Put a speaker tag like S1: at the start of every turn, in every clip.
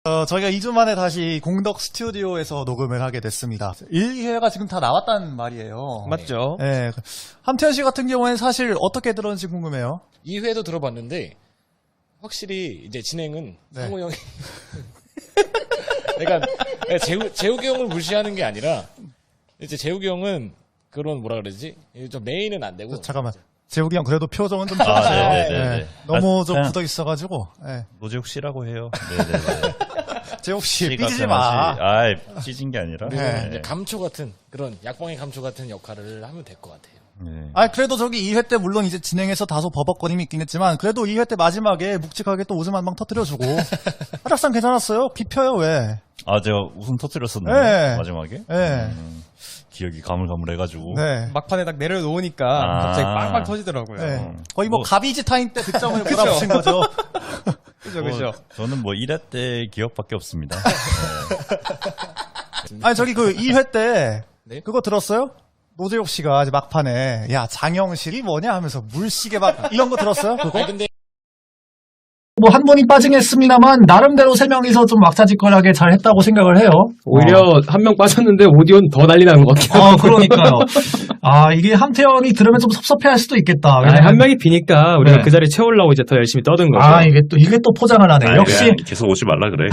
S1: 저희가 2주 만에 다시 공덕 스튜디오에서 녹음을 하게 됐습니다. 1회가 지금 다 나왔단 말이에요.
S2: 맞죠?
S1: 네. 함태현 씨 같은 경우에는 사실 어떻게 들었는지 궁금해요.
S3: 2회도 들어봤는데 확실히 이제 진행은
S1: 네.
S3: 상호 형이 그러니까 재욱이 형을 무시하는 게 아니라 이제 재욱이 형은 그런 뭐라 그러지? 좀 메인은 안 되고
S1: 잠깐만. 재욱이 형 그래도 표정은 좀
S4: 아,
S1: 좋으세요.
S4: 네네네.
S1: 네. 너무 좀
S4: 그냥
S1: 굳어 있어가지고. 네.
S4: 노재욱 씨라고 해요. 네네네.
S1: 재욱 씨
S4: 씨가
S1: 삐지지 마.
S4: 아, 삐진 게 아니라.
S1: 네.
S3: 이제 감초 같은 그런 약방의 감초 같은 역할을 하면 될 것 같아요.
S4: 네.
S1: 아, 그래도 저기 2회 때 물론 이제 진행해서 다소 버벅거림이 있긴 했지만 그래도 2회 때 마지막에 묵직하게 또 웃음 한 방 터뜨려주고 하락상 괜찮았어요? 비펴요 왜?
S4: 아, 제가 웃음 터뜨렸었나요?
S1: 네.
S4: 마지막에?
S1: 네.
S4: 기억이 가물가물해가지고.
S1: 네.
S2: 막판에 딱 내려놓으니까
S4: 아.
S2: 갑자기 빵빵 터지더라고요.
S1: 네. 거의 뭐
S4: 뭐-
S1: 가비지 타임 때 득점을 몰아붙인 거죠.
S2: 그죠, 그죠.
S4: 저는 뭐 1회 때 기억밖에 없습니다.
S1: 아니 저기 그 2회 때
S3: 네?
S1: 그거 들었어요? 노재욱 씨가 이제 막판에 야 장영실이 뭐냐 하면서 물시계 막 이런 거 들었어요? 그거?
S3: 아니 근데
S5: 뭐 한 분이 빠지긴 했습니다만 나름대로 세 명이서 좀 막사지껄하게 잘 했다고 생각을 해요.
S6: 오히려 한 명 빠졌는데 오디오는 더 난리 나는 것 같아요.
S5: 그러니까요. 아, 이게 함태현이 들으면 좀 섭섭해할 수도 있겠다.
S6: 아니,
S5: 왜냐면-
S6: 한 명이 비니까 우리가
S5: 네.
S6: 그 자리 채우려고 이제 더 열심히 떠든 거죠.
S5: 아, 이게 또 포장을 하네. 역시
S7: 계속 오지 말라 그래.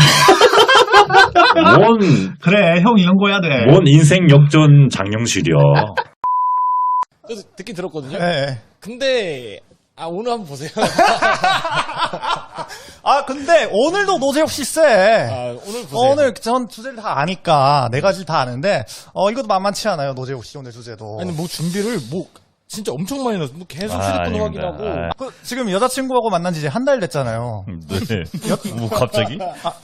S5: 그래, 형 이런 거 해야 돼.
S7: 뭔 인생 역전 장영실이야.
S3: 저도 듣긴 들었거든요.
S1: 네.
S3: 근데 오늘 한번 보세요.
S1: 아 근데 오늘도 노재욱 씨 쎄.
S3: 오늘 보세요.
S1: 오늘 전 주제를 다 아니까 네 가지를 다 아는데 이것도 만만치 않아요 노재욱 씨 오늘 주제도.
S3: 아니 뭐 준비를 뭐 진짜 엄청 많이 넣었어. 뭐 계속
S4: 아,
S3: 휴대폰
S4: 아닙니다.
S3: 확인하고.
S4: 아.
S1: 지금 여자친구하고 만난 지 이제 한 달 됐잖아요.
S4: 네. 뭐 갑자기?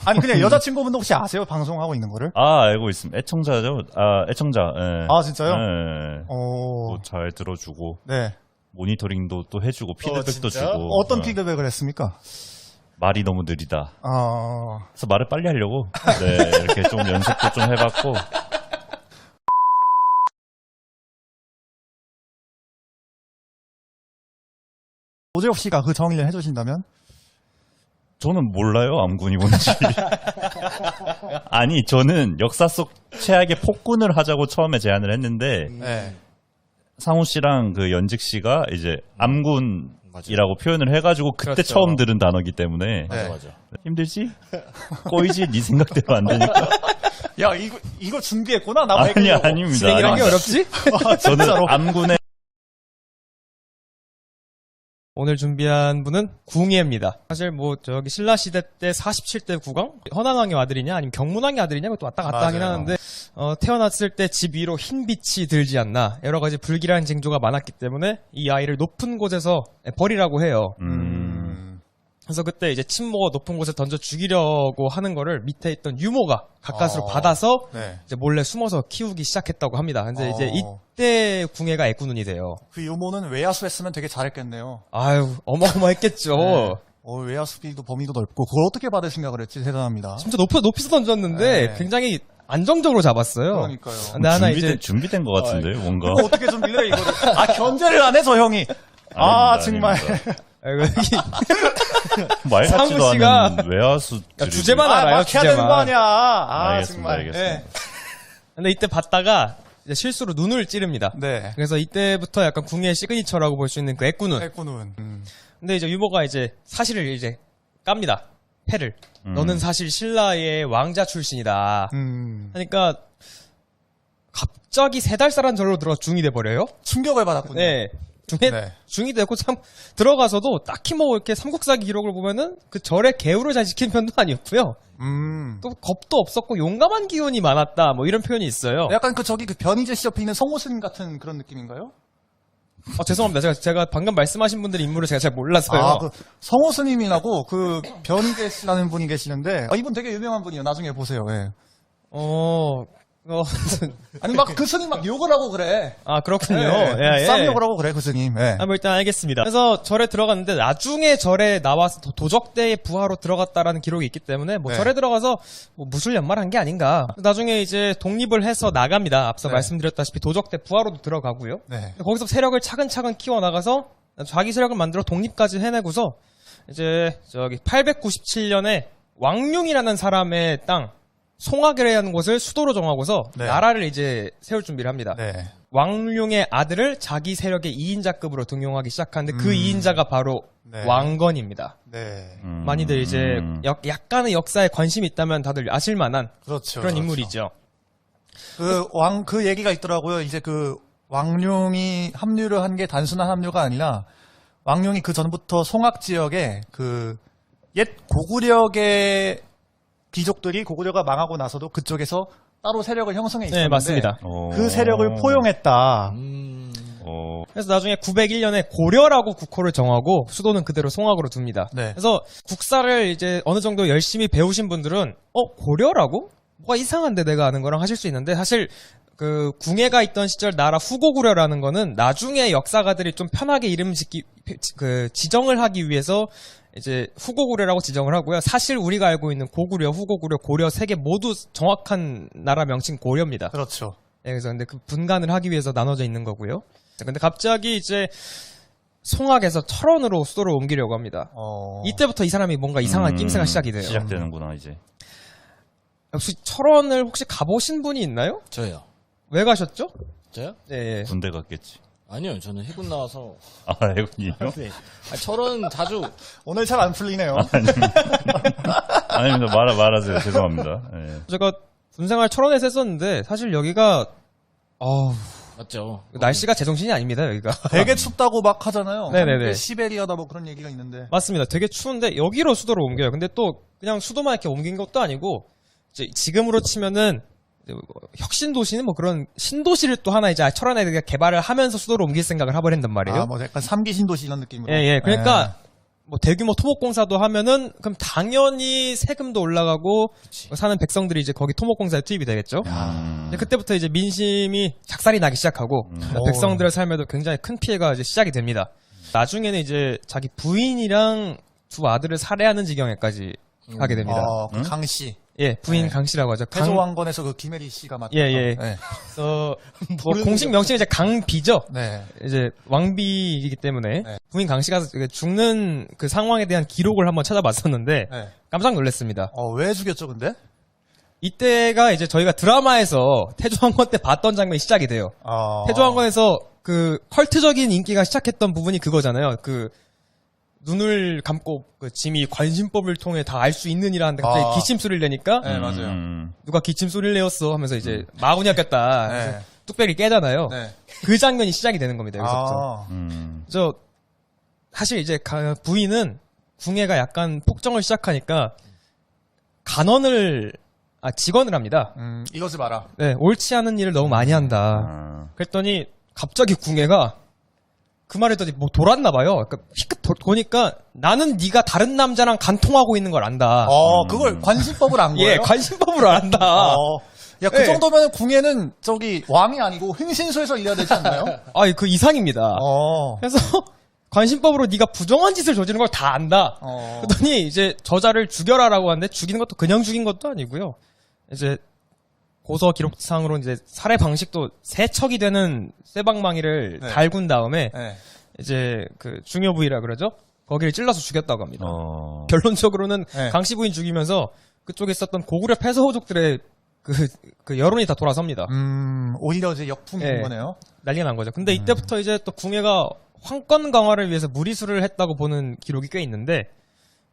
S1: 아니 그냥 여자친구분도 혹시 아세요? 방송하고 있는 거를?
S4: 아, 알고 있습니다. 애청자죠? 아, 애청자. 예.
S1: 아 진짜요?
S4: 네.
S1: 오.
S4: 뭐 잘 들어주고,
S1: 네.
S4: 모니터링도 또 해주고, 피드백도
S3: 진짜?
S4: 주고.
S1: 어떤 피드백을 했습니까?
S4: 말이 너무 느리다.
S1: 어.
S4: 그래서 말을 빨리 하려고, 네, 이렇게 좀 연습도 좀 해봤고.
S1: 노재욱 씨가 그 정의를 해주신다면?
S4: 저는 몰라요, 암군이 뭔지. 아니, 저는 역사 속 최악의 폭군을 하자고 처음에 제안을 했는데,
S1: 네.
S4: 상우 씨랑 그 연직 씨가 이제 암군이라고 표현을 해가지고 그때
S3: 그렇죠.
S4: 처음 들은 단어기 때문에
S1: 네.
S3: 맞아.
S4: 힘들지? 꼬이지? 네 생각대로 안 되니까.
S1: 야 이거 준비했구나 나
S4: 아니, 아닙니다.
S2: 진행이란 게 어렵지?
S4: 저는
S1: 진짜로.
S4: 암군의
S2: 오늘 준비한 분은 궁예입니다. 사실 뭐 저기 신라 시대 때 47대 국왕 헌안왕의 아들이냐 아니면 경문왕의 아들이냐 그것도 왔다 갔다 하긴
S1: 맞아요.
S2: 하는데 태어났을 때 집 위로 흰 빛이 들지 않나 여러 가지 불길한 징조가 많았기 때문에 이 아이를 높은 곳에서 버리라고 해요. 그래서 그때 이제 친모가 높은 곳에 던져 죽이려고 하는 거를 밑에 있던 유모가 가까스로 받아서
S1: 네.
S2: 이제 몰래 숨어서 키우기 시작했다고 합니다. 근데 이제
S1: 어.
S2: 이때 궁예가 애꾸눈이 돼요.
S1: 그 유모는 외야수 했으면 되게 잘했겠네요.
S2: 아유 어마어마했겠죠.
S1: 네. 외야수 길도 범위도 넓고 그걸 어떻게 받을 생각을 했지 대단합니다.
S2: 진짜 높이서 던졌는데
S1: 네.
S2: 굉장히 안정적으로 잡았어요.
S1: 그러니까요.
S2: 근데 하나 이제
S4: 준비된 것 같은데, 뭔가.
S1: 그거 어떻게 준비를 해 이거를? 견제를 안 해서 형이.
S4: 아닙니다,
S1: 정말.
S4: 아닙니다.
S2: 여기
S4: 말
S2: 상우
S4: 같지도
S2: 씨가
S4: 않은 외화수.
S2: 주제만 알아요.
S1: 막 해야 되는
S2: 주제만.
S1: 거 아니야.
S4: 알겠습니다,
S1: 정말.
S4: 알겠습니다.
S2: 근데 이때 봤다가 이제 실수로 눈을 찌릅니다.
S1: 네.
S2: 그래서 이때부터 약간 궁예의 시그니처라고 볼 수 있는 그 애꾸눈.
S1: 애꾸눈.
S2: 근데 이제 유모가 이제 사실을 이제 깝니다. 패를. 너는 사실 신라의 왕자 출신이다. 하니까 갑자기 3달살한 절로 들어 중이 돼버려요.
S1: 충격을 받았군요.
S2: 네.
S1: 네.
S2: 중이 되고 참 들어가서도 딱히 뭐 이렇게 삼국사기 기록을 보면은 그 절의 계우를 잘 지킨 편도 아니었고요. 또 겁도 없었고 용감한 기운이 많았다. 뭐 이런 표현이 있어요.
S1: 약간 그 변희재 씨 옆에 있는 성호승 같은 그런 느낌인가요?
S2: 죄송합니다. 제가 방금 말씀하신 분들의 인물을 제가 잘 몰라서요.
S1: 그 성호스님이라고 그 변희재 씨라는 분이 계시는데 이분 되게 유명한 분이에요. 나중에 보세요. 예. 아니 막 그 스님 막 욕을 하고 그래.
S2: 그렇군요. 예.
S1: 쌍욕을 하고 그래 그 스님. 예.
S2: 뭐 일단 알겠습니다. 그래서 절에 들어갔는데 나중에 절에 나와서 도적대의 부하로 들어갔다라는 기록이 있기 때문에 뭐
S1: 네.
S2: 절에 들어가서 뭐 무술 연말한 게 아닌가. 나중에 이제 독립을 해서 나갑니다. 앞서
S1: 네.
S2: 말씀드렸다시피 도적대 부하로도 들어가고요.
S1: 네.
S2: 거기서 세력을 차근차근 키워나가서 자기 세력을 만들어 독립까지 해내고서 이제 저기 897년에 왕룡이라는 사람의 땅 송악이라는 곳을 수도로 정하고서
S1: 네.
S2: 나라를 이제 세울 준비를 합니다.
S1: 네.
S2: 왕룡의 아들을 자기 세력의 2인자급으로 등용하기 시작하는데 그 2인자가 바로
S1: 네.
S2: 왕건입니다.
S1: 네.
S2: 많이들 이제 약간의 역사에 관심이 있다면 다들 아실 만한
S1: 그렇죠.
S2: 그런
S1: 그렇죠.
S2: 인물이죠.
S1: 그 얘기가 있더라고요. 이제 그 왕룡이 합류를 한 게 단순한 합류가 아니라 왕룡이 그 전부터 송악 지역에 그 옛 고구려의 귀족들이 고구려가 망하고 나서도 그쪽에서 따로 세력을 형성해 있었는데
S2: 네, 맞습니다.
S1: 그 세력을 포용했다.
S2: 그래서 나중에 901년에 고려라고 국호를 정하고 수도는 그대로 송악으로 둡니다.
S1: 네.
S2: 그래서 국사를 이제 어느 정도 열심히 배우신 분들은 고려라고? 뭐가 이상한데 내가 아는 거랑 하실 수 있는데 사실 그 궁예가 있던 시절 나라 후고구려라는 거는 나중에 역사가들이 좀 편하게 이름 지정을 하기 위해서 이제 후고구려라고 지정을 하고요. 사실 우리가 알고 있는 고구려, 후고구려, 고려 세 개 모두 정확한 나라 명칭 고려입니다.
S1: 그렇죠.
S2: 네, 그래서 근데 그 분간을 하기 위해서 나눠져 있는 거고요. 근데 갑자기 이제 송악에서 철원으로 수도를 옮기려고 합니다. 이때부터 이 사람이 뭔가 이상한 낌새가 시작이 돼요.
S4: 시작되는구나 이제.
S2: 혹시 철원을 혹시 가보신 분이 있나요?
S3: 저요.
S2: 왜 가셨죠?
S3: 저요?
S2: 네.
S4: 군대 갔겠지.
S3: 아니요, 저는 해군 나와서.
S4: 해군이요?
S3: 네. 철원 자주.
S1: 오늘 잘 안 풀리네요.
S4: 아닙니다. 말하세요. 죄송합니다. 예.
S2: 제가 군생활 철원에서 했었는데 사실 여기가
S3: 맞죠.
S2: 날씨가 제정신이 아닙니다. 여기가.
S1: 되게 춥다고 막 하잖아요.
S2: 네네네.
S1: 시베리아다 뭐 그런 얘기가 있는데.
S2: 맞습니다. 되게 추운데 여기로 수도를 옮겨요. 근데 또 그냥 수도만 이렇게 옮긴 것도 아니고 이제 지금으로 치면은 혁신 도시는 뭐 그런 신도시를 또 하나 이제 철원에 개발을 하면서 수도로 옮길 생각을 하버린단 말이에요.
S1: 뭐 약간 3기 신도시 이런 느낌으로.
S2: 예. 그러니까 뭐 대규모 토목공사도 하면은 그럼 당연히 세금도 올라가고 사는 백성들이 이제 거기 토목공사에 투입이 되겠죠. 이제 그때부터 이제 민심이 작살이 나기 시작하고 백성들의 삶에도 굉장히 큰 피해가 이제 시작이 됩니다. 나중에는 이제 자기 부인이랑 두 아들을 살해하는 지경에까지 가게 됩니다.
S1: 그 강씨.
S2: 예, 부인 강씨라고 하죠.
S1: 태조왕건에서 그 김혜리 씨가 맡았던.
S2: 예.
S1: 네.
S2: 그래서 뭐 공식 명칭은 이제 강비죠.
S1: 네.
S2: 이제 왕비이기 때문에
S1: 네.
S2: 부인 강씨가 죽는 그 상황에 대한 기록을 한번 찾아봤었는데
S1: 네.
S2: 깜짝 놀랐습니다.
S1: 왜 죽였죠, 근데?
S2: 이때가 이제 저희가 드라마에서 태조왕건 때 봤던 장면이 시작이 돼요. 태조왕건에서 그 컬트적인 인기가 시작했던 부분이 그거잖아요. 그 눈을 감고 그 짐이 관심법을 통해 다 알 수 있는 이라는데 갑자기 기침소리를 내니까
S1: 네, 맞아요.
S2: 누가 기침소리를 내었어 하면서 이제 마구니가 꼈다.
S1: 네.
S2: 뚝배기 깨잖아요.
S1: 네.
S2: 그 장면이 시작이 되는 겁니다. 여기서부터. 저 사실 이제 부인은 궁예가 약간 폭정을 시작하니까 직언을 합니다.
S1: 이것을 봐라.
S2: 네, 옳지 않은 일을 너무 많이 한다. 그랬더니 갑자기 궁예가 그 말했더니 뭐 돌았나 봐요. 그러니까 휘끗 보니까 나는 네가 다른 남자랑 간통하고 있는 걸 안다.
S1: 그걸 관심법을 안 거예요?
S2: 예, 관심법으로 안다.
S1: 야, 그
S2: 네.
S1: 정도면 궁예는 왕이 아니고 흥신소에서 일해야 되지 않나요?
S2: 그 이상입니다. 그래서 관심법으로 네가 부정한 짓을 저지른 걸 다 안다. 그러더니 이제 저자를 죽여라라고 하는데 죽이는 것도 그냥 죽인 것도 아니고요. 이제 고서 기록상으로 이제 살해 방식도 세척이 되는 쇠방망이를
S1: 네.
S2: 달군 다음에
S1: 네.
S2: 이제 그 중요 부위라 그러죠. 거기를 찔러서 죽였다고 합니다.
S4: 어.
S2: 결론적으로는
S1: 네.
S2: 강씨 부인 죽이면서 그쪽에 있었던 고구려 패서호족들의 그 여론이 다 돌아섭니다.
S1: 오히려 이제 역풍이 된
S2: 네.
S1: 거네요.
S2: 난리가 난 거죠. 근데 이때부터 이제 또 궁예가 황권 강화를 위해서 무리수를 했다고 보는 기록이 꽤 있는데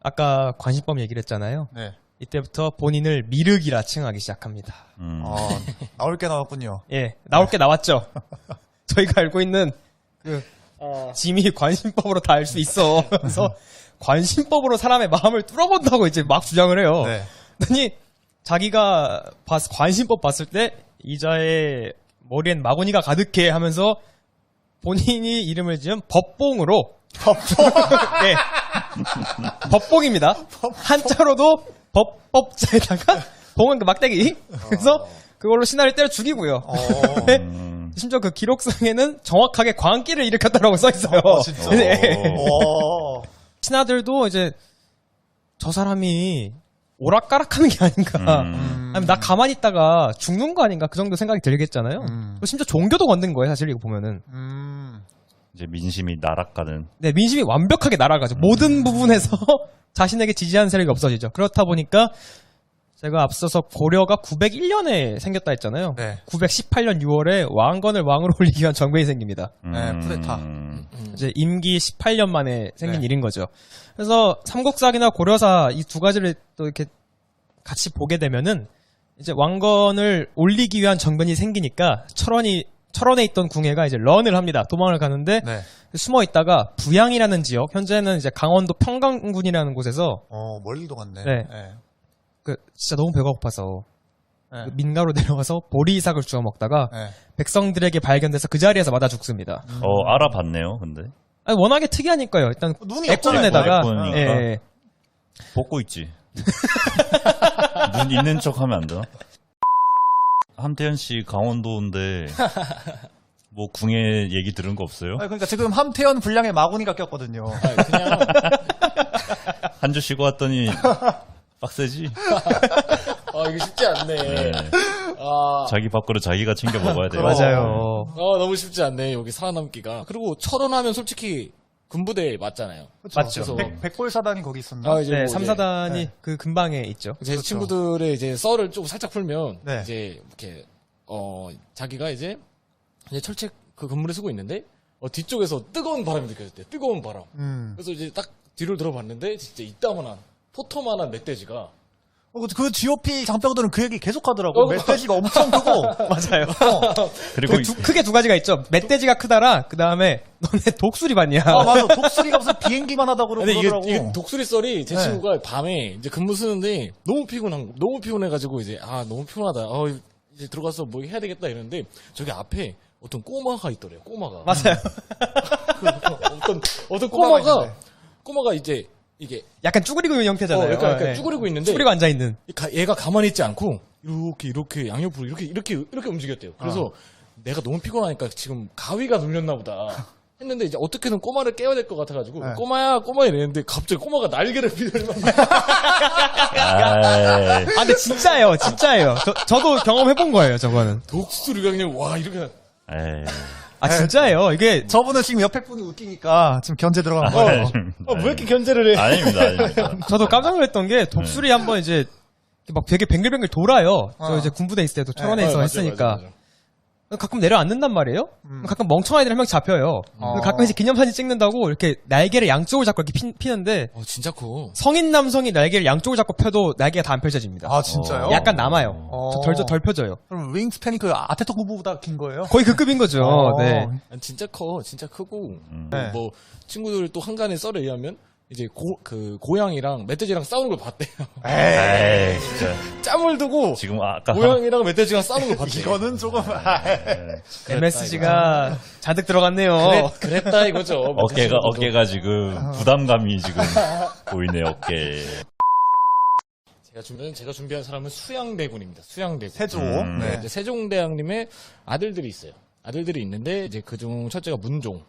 S2: 아까 관심법 얘기를 했잖아요.
S1: 네.
S2: 이때부터 본인을 미륵이라 칭하기 시작합니다.
S1: 나올 게 나왔군요.
S2: 예, 나올 게 나왔죠. 저희가 알고 있는 그 짐이 관심법으로 다 알 수 있어. 그래서 관심법으로 사람의 마음을 뚫어본다고 이제 막 주장을 해요.
S1: 네.
S2: 그랬더니 자기가 관심법 봤을 때 이자의 머리엔 마구니가 가득해 하면서 본인이 이름을 지은 법봉으로 네. 법봉입니다. 한자로도 법자에다가 봉은 그 막대기. 그래서 그걸로 신하를 때려 죽이고요. 심지어 그 기록상에는 정확하게 광기를 일으켰다라고 써 있어요.
S1: 진짜?
S2: 네. 신하들도 이제 저 사람이 오락가락하는 게 아닌가. 아니면 나 가만히 있다가 죽는 거 아닌가. 그 정도 생각이 들겠잖아요. 심지어 종교도 건든 거예요. 사실 이거 보면은.
S4: 이제 민심이 나락가는.
S2: 네, 민심이 완벽하게 날아가죠. 모든 부분에서 자신에게 지지하는 세력이 없어지죠. 그렇다 보니까 제가 앞서서 고려가 901년에 생겼다 했잖아요.
S1: 네.
S2: 918년 6월에 왕건을 왕으로 올리기 위한 정변이 생깁니다.
S1: 네, 쿠데타.
S2: 이제 임기 18년 만에 생긴
S1: 네.
S2: 일인 거죠. 그래서 삼국사기나 고려사 이 두 가지를 또 이렇게 같이 보게 되면은 이제 왕건을 올리기 위한 정변이 생기니까 철원에 있던 궁예가 이제 런을 합니다. 도망을 가는데
S1: 네.
S2: 숨어 있다가 부양이라는 지역, 현재는 이제 강원도 평강군이라는 곳에서
S1: 멀리 도갔네.
S2: 네. 진짜 너무 배가 고파서
S1: 네.
S2: 그 민가로 내려가서 보리삭을 주워 먹다가
S1: 네.
S2: 백성들에게 발견돼서 그 자리에서 맞아 죽습니다.
S4: 알아봤네요, 근데.
S2: 아니, 워낙에 특이하니까요. 일단
S1: 눈이
S2: 애꾸눈에다가
S4: 애꾸눈이니까.
S2: 예.
S4: 벗고 있지. 눈 있는 척 하면 안 되나? 함태현 씨 강원도인데 뭐 궁예 얘기 들은 거 없어요?
S1: 아니, 그러니까 지금 함태현 분량에 마구니가 꼈거든요.
S3: 그냥
S4: 한 주 쉬고 왔더니 빡세지?
S3: 이거 쉽지 않네.
S4: 네.
S3: 아,
S4: 자기 밥그릇 자기가 챙겨 먹어야 돼요.
S2: 맞아요.
S3: 너무 쉽지 않네. 여기 살아남기가. 그리고 철원하면 솔직히 군부대 맞잖아요.
S2: 맞죠.
S3: 그래서
S1: 백골사단이 거기 있었나?
S3: 이제
S2: 네,
S3: 뭐 이제
S2: 3사단이
S1: 네.
S2: 그 근방에 있죠.
S3: 제
S1: 그렇죠.
S3: 친구들의 이제 썰을 좀 살짝 풀면
S1: 네.
S3: 이제 이렇게 자기가 이제 철책 그 건물에 쓰고 있는데 뒤쪽에서 뜨거운 바람이 느껴졌대. 뜨거운 바람. 그래서 이제 딱 뒤를 들어봤는데 진짜 이따만한 포토만한 멧돼지가
S1: 그 GOP 장병들은 그 얘기 계속 하더라고. 멧돼지가 엄청 크고.
S2: 맞아요.
S4: 그리고
S2: 크게 두 가지가 있죠. 멧돼지가 크다라, 그 다음에 너네 독수리 봤냐?
S1: 맞아. 독수리가 무슨 비행기만 하다고
S3: 근데
S1: 그러더라고.
S3: 이게 독수리 썰이 제
S1: 네.
S3: 친구가 밤에 이제 근무 쓰는데 너무 피곤해가지고 이제 너무 피곤하다. 이제 들어가서 뭐 해야 되겠다 이러는데 저기 앞에 어떤 꼬마가 있더래요. 꼬마가.
S2: 맞아요.
S3: 어떤
S1: 꼬마가
S3: 꼬마가 이제 이게
S2: 약간 쭈그리고 있는 형태잖아요.
S3: 약간
S2: 네.
S3: 쭈그리고 있는데
S2: 쭈그리고 앉아있는.
S3: 얘가 가만히 있지 않고 이렇게 양옆으로 이렇게 움직였대요. 그래서 내가 너무 피곤하니까 지금 가위가 눌렸나 보다 했는데 이제 어떻게든 꼬마를 깨워야 될 것 같아가지고
S1: 네.
S3: 꼬마 이랬는데 갑자기 꼬마가 날개를 비들면
S4: 아이,
S2: 근데 진짜예요. 저도 경험해본 거예요, 저거는.
S3: 독수리가 그냥 와 이렇게
S4: 에이.
S2: 진짜예요. 이게
S1: 저분은 지금 옆에 분이 웃기니까 지금 견제 들어간 거예요.
S3: 왜 이렇게 견제를 해?
S4: 아닙니다.
S2: 저도 깜짝 놀랐던 게 독수리 한번 이제 막 되게 뱅글뱅글 돌아요. 저 이제 군부대 있을 때도 철원에서
S3: 맞아,
S2: 했으니까.
S3: 맞아.
S2: 가끔 내려앉는단 말이에요? 가끔 멍청한 애들 한 명 잡혀요. 가끔 이제 기념사진 찍는다고 이렇게 날개를 양쪽으로 잡고 이렇게 피는데
S3: 진짜 커.
S2: 성인 남성이 날개를 양쪽으로 잡고 펴도 날개가 다 안 펼쳐집니다.
S1: 진짜요?
S2: 약간 남아요.
S1: 어.
S2: 덜 펴져요.
S1: 그럼 윙스팬이 그 아테토 후보보다 긴 거예요?
S2: 거의 그 급인 거죠. 네.
S3: 진짜 커, 진짜 크고
S1: 네.
S3: 뭐 친구들 또 한간의 썰에 의하면 이제 고양이랑 멧돼지랑 싸우는 걸 봤대요.
S4: 에이, 진짜.
S3: 짬을 두고
S4: 지금 아까
S3: 고양이랑 멧돼지랑 싸우는 걸 봤대요.
S1: 이거는 조금
S2: MSG가 잔뜩 들어갔네요.
S3: 그랬다 이거죠.
S4: 어깨가 지금 부담감이 지금 보이네, 어깨.
S3: 제가 준비한 사람은 수양대군입니다. 수양대군.
S1: 세조.
S3: 네. 이제 세종대왕님의 아들들이 있어요. 아들들이 있는데 이제 그중 첫째가 문종,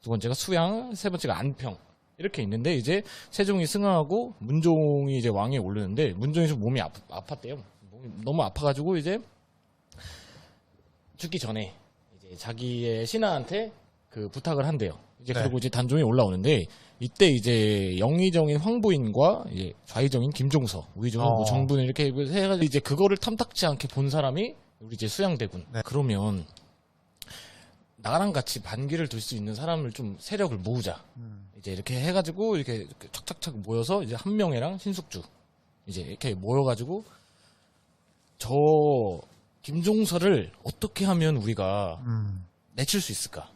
S3: 두 번째가 수양, 세 번째가 안평. 이렇게 있는데 이제 세종이 승하하고 문종이 이제 왕위에 오르는데 문종이 좀 몸이 아팠대요. 몸이 너무 아파가지고 이제 죽기 전에 이제 자기의 신하한테 그 부탁을 한대요. 이제
S1: 네.
S3: 그리고 이제 단종이 올라오는데 이때 이제 영의정인 황보인과 이제 좌의정인 김종서, 우의정인 뭐 정분을 이렇게 해가지고 이제 그거를 탐탁지 않게 본 사람이 우리 이제 수양대군.
S1: 네.
S3: 그러면 나랑 같이 반기를 들 수 있는 사람을 좀 세력을 모으자. 이제 이렇게 해가지고 이렇게 착착착 모여서 이제 한명회랑 신숙주 이제 이렇게 모여가지고 저 김종서를 어떻게 하면 우리가 내칠 수 있을까?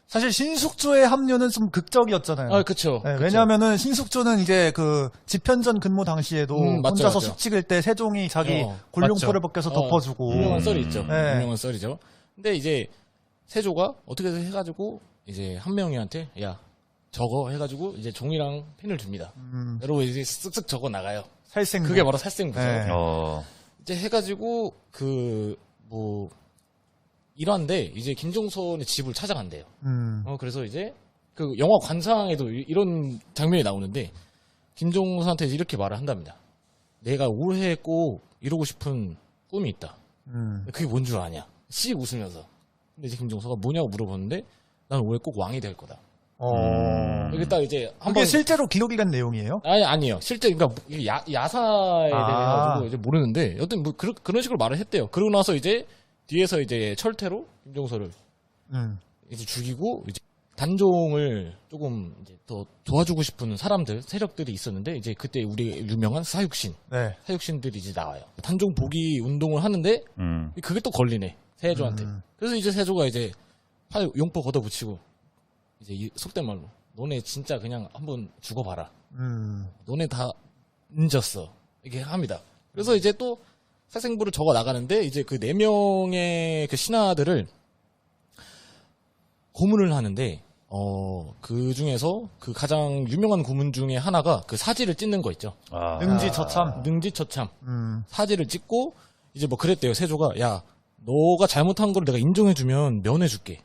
S1: 사실 신숙주의 합류는 좀 극적이었잖아요.
S3: 그쵸.
S1: 네, 왜냐하면은 신숙주는 이제 그 집현전 근무 당시에도
S3: 맞죠,
S1: 혼자서
S3: 맞죠.
S1: 숙 찍을 때 세종이 자기 골룡포를 벗겨서 덮어주고
S3: 유명한 썰이 있죠.
S1: 네.
S3: 유명한 썰이죠. 근데 이제 세조가 어떻게든 해가지고 이제 한명회한테 야 저거 해가지고 이제 종이랑 펜을 줍니다. 여러분 이제 쓱쓱 적어 나가요.
S1: 살생
S3: 그게 바로 살생부죠.
S1: 네.
S3: 이제 해가지고 일환데 이제 김종선의 집을 찾아간대요. 그래서 이제 그 영화 관상에도 이런 장면이 나오는데 김종선한테 이렇게 말을 한답니다. 내가 올해 꼭 이루고 싶은 꿈이 있다. 그게 뭔 줄 아냐? 씩 웃으면서. 근데 이제 김종서가 뭐냐고 물어봤는데 난 올해 꼭 왕이 될 거다.
S1: 이게
S3: 이게 딱 이제
S1: 그게
S3: 한번
S1: 실제로 기록이 된 내용이에요?
S3: 아니에요. 실제 그러니까 이게 야사에 대해 가지고 이제 모르는데 여튼 뭐 그런 식으로 말을 했대요. 그러고 나서 이제 뒤에서 이제 철퇴로 김종서를 이제 죽이고 이제 단종을 조금 이제 더 도와주고 싶은 사람들 세력들이 있었는데 이제 그때 우리 유명한
S1: 네.
S3: 사육신들이 이제 나와요. 단종 복위 운동을 하는데 그게 또 걸리네 세조한테. 그래서 이제 세조가 이제 용포 걷어붙이고 이제 속된 말로 너네 진짜 그냥 한번 죽어봐라. 너네 다 늦었어. 이렇게 합니다. 그래서 이제 또 사생부를 적어 나가는데 이제 그 4명의 그 신하들을 고문을 하는데 그 중에서 그 가장 유명한 고문 중에 하나가 그 사지를 찢는 거 있죠.
S1: 능지처참.
S3: 능지처참. 사지를 찢고 이제 뭐 그랬대요. 세조가 야 너가 잘못한 걸 내가 인정해주면 면해줄게.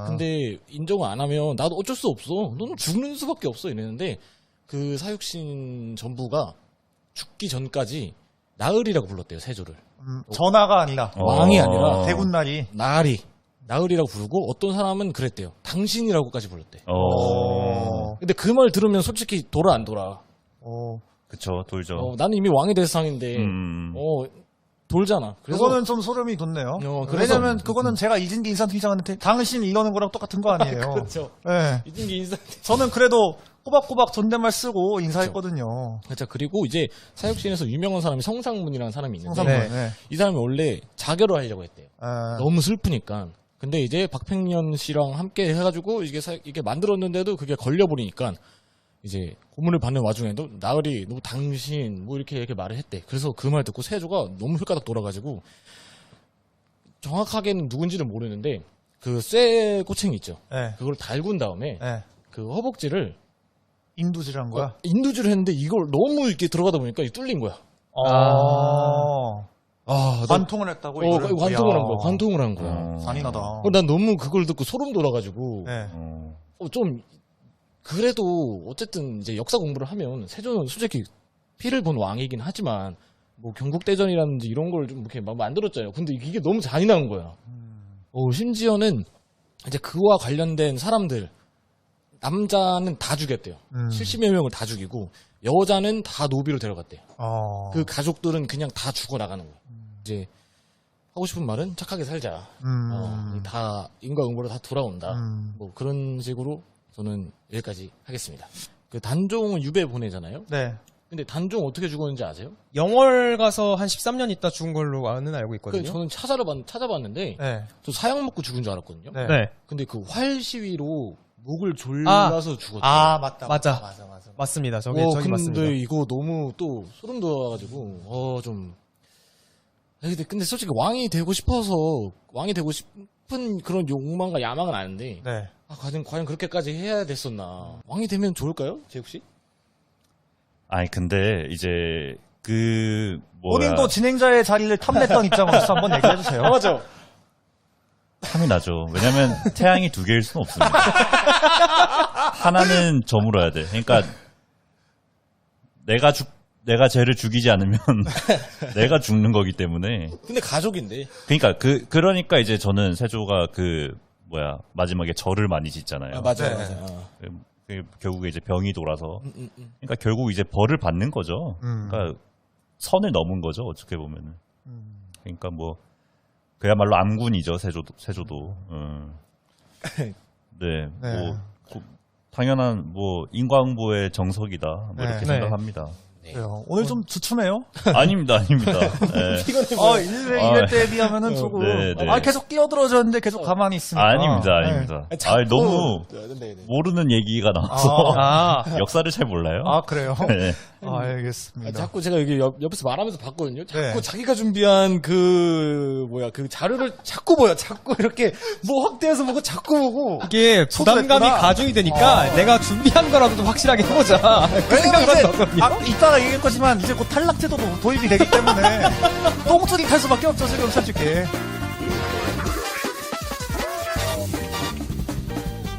S3: 근데 인정을 안 하면 나도 어쩔 수 없어. 너는 죽는 수밖에 없어 이랬는데 그 사육신 전부가 죽기 전까지 나으리라고 불렀대요. 세조를.
S1: 전하가 아니라
S3: 왕이 아니라
S1: 대군날이.
S3: 나으리라고 부르고 어떤 사람은 그랬대요. 당신이라고까지 불렀대.
S4: 어.
S3: 근데 그 말 들으면 솔직히 돌아 안 돌아.
S4: 그쵸, 돌죠.
S3: 나는 이미 왕이 될 상인데 돌잖아. 그래서
S1: 그거는 좀 소름이 돋네요.
S3: 그래서-
S1: 왜냐면 그거는 제가 이진기 인사팀장한테 당신 이러는 거랑 똑같은 거 아니에요.
S3: 그렇죠.
S1: 네.
S3: 이진기 인사.
S1: 저는 그래도 꼬박꼬박 존댓말 쓰고 인사했거든요.
S3: 그렇죠. 그리고 이제 사육신에서 유명한 사람이 성상문이라는 사람이 있는데
S1: 성상문.
S2: 네.
S1: 네.
S3: 이 사람이 원래 자결을 하려고 했대요. 너무 슬프니까. 근데 이제 박팽년 씨랑 함께 해가지고 이게 만들었는데도 그게 걸려버리니까 이제 고문을 받는 와중에도 나으리 너 당신 뭐 이렇게 말을 했대. 그래서 그 말 듣고 세조가 너무 hul까닥 돌아가지고 정확하게는 누군지는 모르는데 그 쇠 꼬챙이 있죠.
S1: 네.
S3: 그걸 달군 다음에
S1: 네.
S3: 그 허벅지를
S1: 인두질한 거야?
S3: 인두질을 했는데 이걸 너무 이렇게 들어가다 보니까 이게 뚫린 거야.
S1: 관통을 했다고?
S3: 이거
S1: 이거를?
S3: 관통을 한
S1: 이야.
S3: 거야. 관통을 한 거야.
S1: 잔인하다.
S3: 난 너무 그걸 듣고 소름 돋아가지고
S1: 네.
S3: 좀 그래도 어쨌든 이제 역사 공부를 하면 세조는 솔직히 피를 본 왕이긴 하지만 뭐 경국대전이라든지 이런 걸 좀 이렇게 만들었잖아요. 근데 이게 너무 잔인한 거야. 심지어는 이제 그와 관련된 사람들 남자는 다 죽였대요. 70여 명을 다 죽이고 여자는 다 노비로 데려갔대요. 그 가족들은 그냥 다 죽어 나가는 거야. 이제 하고 싶은 말은 착하게 살자. 다 인과응보로 다 돌아온다. 뭐 그런 식으로 저는 여기까지 하겠습니다. 그 단종은 유배 보내잖아요.
S1: 네.
S3: 근데 단종 어떻게 죽었는지 아세요?
S2: 영월 가서 한 13년 있다 죽은 걸로는 알고
S3: 그
S2: 있거든요.
S3: 저는 찾아봤는데
S1: 네.
S3: 저 사약 먹고 죽은 줄 알았거든요.
S1: 네.
S2: 네.
S3: 근데 그 활 시위로 목을 졸라서 죽었대요.
S1: 맞다.
S2: 맞아.
S1: 맞아.
S2: 맞습니다. 저기
S3: 근데
S2: 맞습니다.
S3: 이거 너무 또 소름 돋아가지고 좀. 근데 솔직히 왕이 되고 싶은 그런 욕망과 야망은 아는데
S1: 네.
S3: 과연 그렇게까지 해야 됐었나? 왕이 되면 좋을까요, 재욱 씨?
S4: 아니, 근데 이제 그 뭐야,
S1: 본인도 진행자의 자리를 탐냈던 입장으로서 한번 얘기해 주세요.
S3: 맞아.
S4: 탐이 나죠. 왜냐면 태양이 두 개일 수는 없습니다. 하나는 저물어야 돼. 그러니까 내가 쟤를 죽이지 않으면 내가 죽는 거기 때문에.
S3: 근데 가족인데.
S4: 그러니까 이제 저는 세조가 마지막에 절을 많이 짓잖아요.
S3: 맞아.
S4: 결국에 이제 병이 돌아서. 그러니까 결국 이제 벌을 받는 거죠. 그러니까 선을 넘은 거죠. 어떻게 보면은. 그러니까 뭐 그야말로 암군이죠. 세조도. 네. 뭐 당연한 뭐 인과응보의 정석이다. 뭐 이렇게
S2: 네.
S4: 생각합니다.
S1: 그래요. 오늘 좀 주춤해요?
S4: 아닙니다. 네.
S1: 이럴 때에 비하면은 조금.
S4: 네.
S1: 계속 끼어들어졌는데 계속 가만히 있으니까.
S4: 아닙니다. 너무 모르는 얘기가 나와서 역사를 잘 몰라요.
S1: 그래요?
S4: 네.
S1: 알겠습니다.
S3: 자꾸 제가 여기 옆에서 말하면서 봤거든요. 자꾸
S1: 네.
S3: 자기가 준비한 그 자료를 자꾸 이렇게 뭐 확대해서 보고 자꾸 보고.
S2: 이게 부담감이
S1: 소소했구나.
S2: 가중이 되니까 내가 준비한 거라도 좀 확실하게 해보자. 그 생각만 넣었거든요.
S1: 이따가 얘기할 거지만 이제 곧 탈락제도도 도입이 되기 때문에 똥줄이 탈 수밖에 없죠 지금 솔직히.